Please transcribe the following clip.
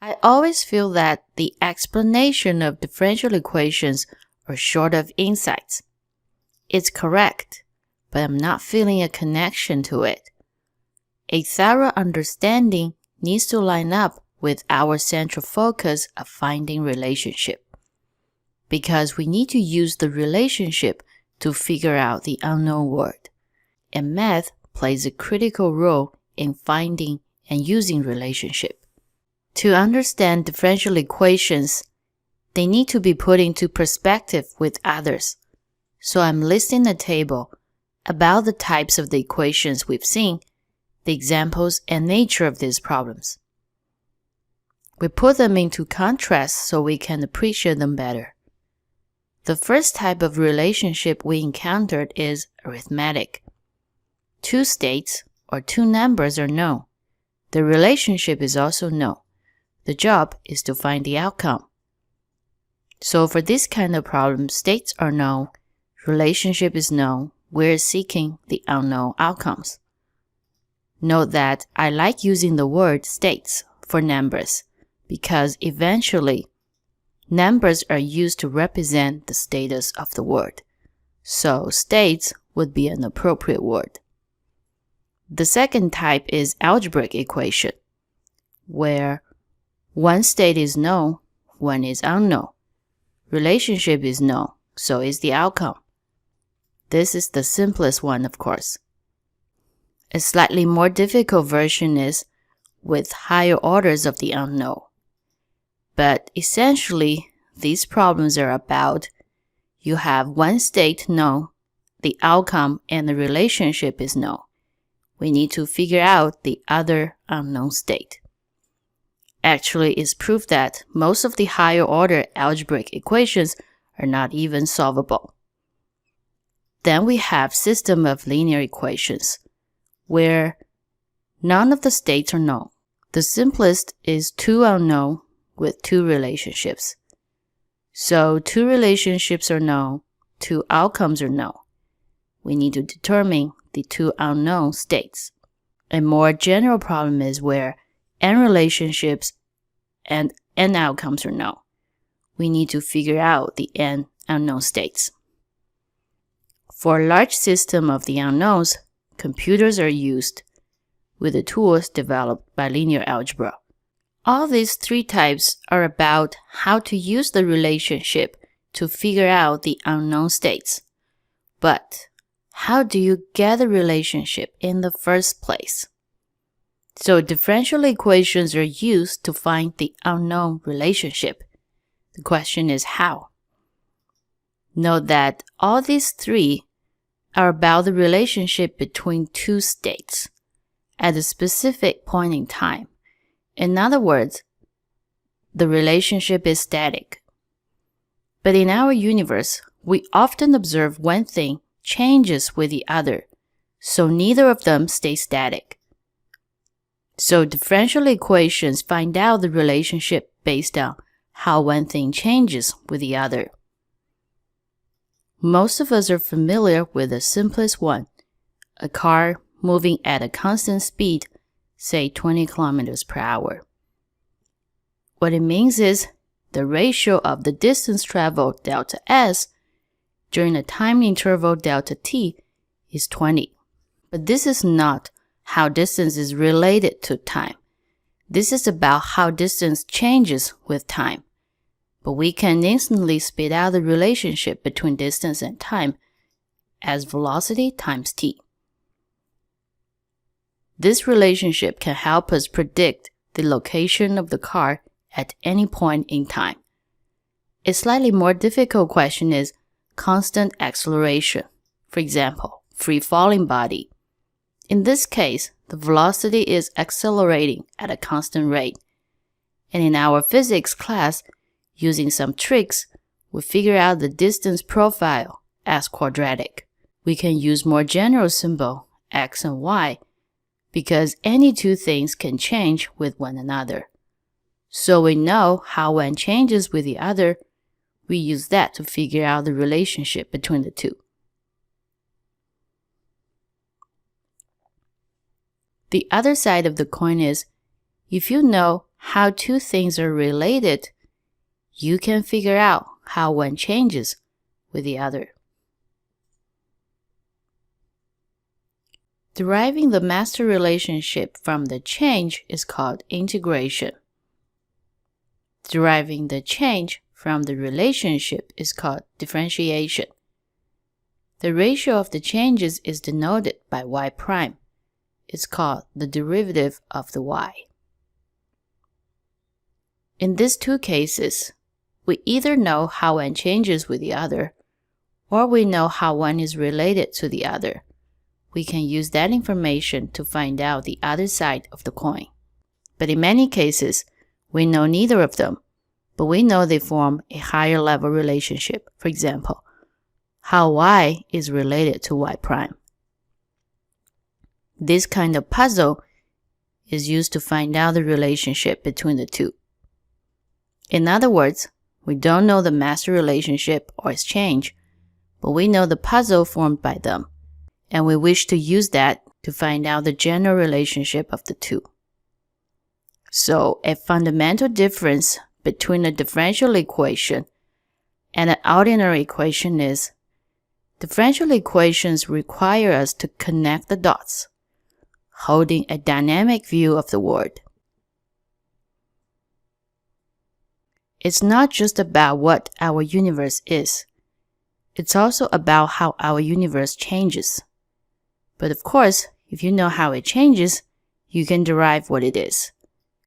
I always feel that the explanation of differential equations are short of insights. It's correct, but I'm not feeling a connection to it. A thorough understanding needs to line up with our central focus of finding relationship, because we need to use the relationship to figure out the unknown word, and math plays a critical role in finding and using relationship. To understand differential equations, they need to be put into perspective with others. So I'm listing a table about the types of the equations we've seen, the examples and nature of these problems. We put them into contrast so we can appreciate them better. The first type of relationship we encountered is arithmetic. Two states or two numbers are known. The relationship is also known. The job is to find the outcome. So for this kind of problem, states are known, relationship is known, we're seeking the unknown outcomes. Note that I like using the word states for numbers because eventually numbers are used to represent the status of the word. So states would be an appropriate word. The second type is algebraic equation, where one state is known, one is unknown. Relationship is known, so is the outcome. This is the simplest one, of course. A slightly more difficult version is with higher orders of the unknown. But essentially, these problems are about you have one state known, the outcome and the relationship is known. We need to figure out the other unknown state. Actually, it's proof that most of the higher order algebraic equations are not even solvable. Then we have system of linear equations, where none of the states are known. The simplest is two unknown with two relationships. So two relationships are known, two outcomes are known. We need to determine the two unknown states. A more general problem is where n relationships and n outcomes are known. We need to figure out the n unknown states. For a large system of the unknowns, computers are used with the tools developed by linear algebra. All these three types are about how to use the relationship to figure out the unknown states. But how do you get the relationship in the first place? So differential equations are used to find the unknown relationship. The question is how? Note that all these three are about the relationship between two states at a specific point in time. In other words, the relationship is static. But in our universe, we often observe one thing changes with the other, so neither of them stays static. So differential equations find out the relationship based on how one thing changes with the other. Most of us are familiar with the simplest one, a car moving at a constant speed, say 20 kilometers per hour. What it means is the ratio of the distance traveled delta s during a time interval delta t is 20. But this is not how distance is related to time. This is about how distance changes with time. But we can instantly spit out the relationship between distance and time as velocity times t. This relationship can help us predict the location of the car at any point in time. A slightly more difficult question is constant acceleration. For example, free-falling body. In this case, the velocity is accelerating at a constant rate. And in our physics class, using some tricks, we figure out the distance profile as quadratic. We can use more general symbol, x and y, because any two things can change with one another. So we know how one changes with the other. We use that to figure out the relationship between the two. The other side of the coin is, if you know how two things are related, you can figure out how one changes with the other. Deriving the master relationship from the change is called integration. Deriving the change from the relationship is called differentiation. The ratio of the changes is denoted by y prime. It's called the derivative of the y. In these two cases, we either know how one changes with the other, or we know how one is related to the other. We can use that information to find out the other side of the coin. But in many cases, we know neither of them, but we know they form a higher level relationship. For example, how y is related to y prime. This kind of puzzle is used to find out the relationship between the two. In other words, we don't know the master relationship or its change, but we know the puzzle formed by them, and we wish to use that to find out the general relationship of the two. So, a fundamental difference between a differential equation and an ordinary equation is differential equations require us to connect the dots, holding a dynamic view of the world. It's not just about what our universe is. It's also about how our universe changes. But of course, if you know how it changes, you can derive what it is.